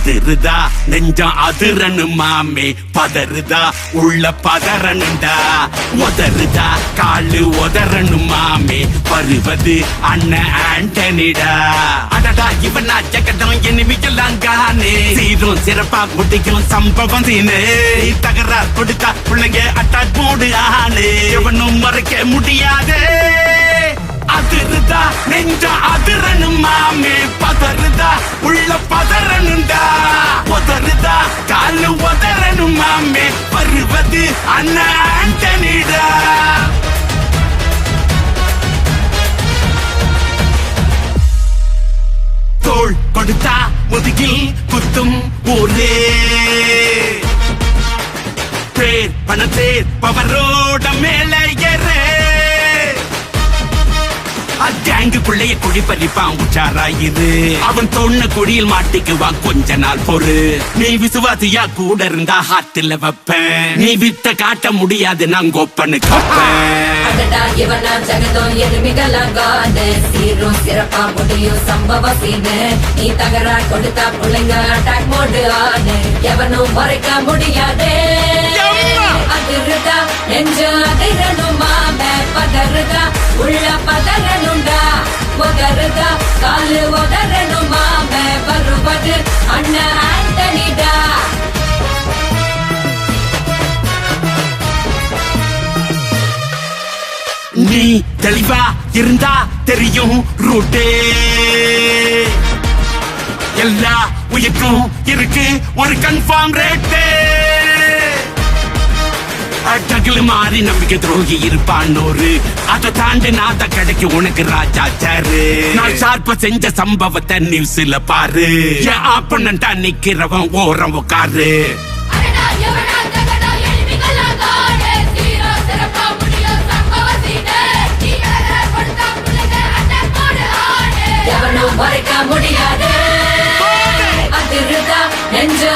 அதிருதா நெஞ்சம் அதிரனு மாமே பதறுதா உள்ள பதறனுண்டா உதறுதா காலு உதறனு மாமே வருவது அண்ணன் ஆண்டனிடா அடடா இவனா ஜகடம் எனிமிக்கலாம் காணே சீரும் சிறப்பா முடிக்கும் சம்பவம் சீனே தகராறு கொடுத்தா பிள்ளைங்க அட்டாக் போடு ஆனே எவனும் மறைக்க முடியாதே அதிருதா நெஞ்ச அதிரனு மாமே பதறுதா உள்ள பதறனுண்டா உதறுதா காலு உதறனு மாமே வருவது அண்ணன் ஆண்டனிடா தோள் கொடுத்தா முதுகில் குத்தும் ஊரே பேர் பணத்தேர் பவரோட மேல ஏறே கேங்குக்குள்ளைய குடி பறிப்பான் உச்சாராயிரு அவன் தொன்ன குடியில் மாட்டிக்குவான் கொஞ்ச நாள் பொறு நீ விசுவாசியா கூட இருந்தா ஹார்ட்ல வைப்பேன் நீ வித்த காட்ட முடியாது நான் கொப்பனு கப்பேன் சீரும் சிறப்பா முடியும் சம்பவ சீனு நீ தகரா கொடுத்தா பிள்ளைங்க அட்டாக் மோடு ஆனு எவனும் மறைக்க முடியாதே அதிருதா நெஞ்சு அதிரனும் மாமே பதறுதா உள்ள பதறனுண்டா உதறுதா காலு உதறனும் மாமே வருவது அண்ணன் ஆண்டனிடா நீ தெளிவா இருந்தா தெரியும் ரூட்டே எல்லா உயிர்க்கும் இருக்கு ஒரு கன்ஃபார்ம் ரேட்டே அட்டகில் மாறி நம்பிக்கை துரோகி இருப்பான்னோரு அதை தாண்டி நாத்த கிடைக்கு உனக்கு ராஜா சாரு நான் ஷார்ப்ப செஞ்ச சம்பவத்தை நியூஸ்ல பாரு என் ஆப்பனண்டா நிக்கிறவன் ஓரம் உட்காரு மறைக்க முடியாது அதிருதா நெஞ்சு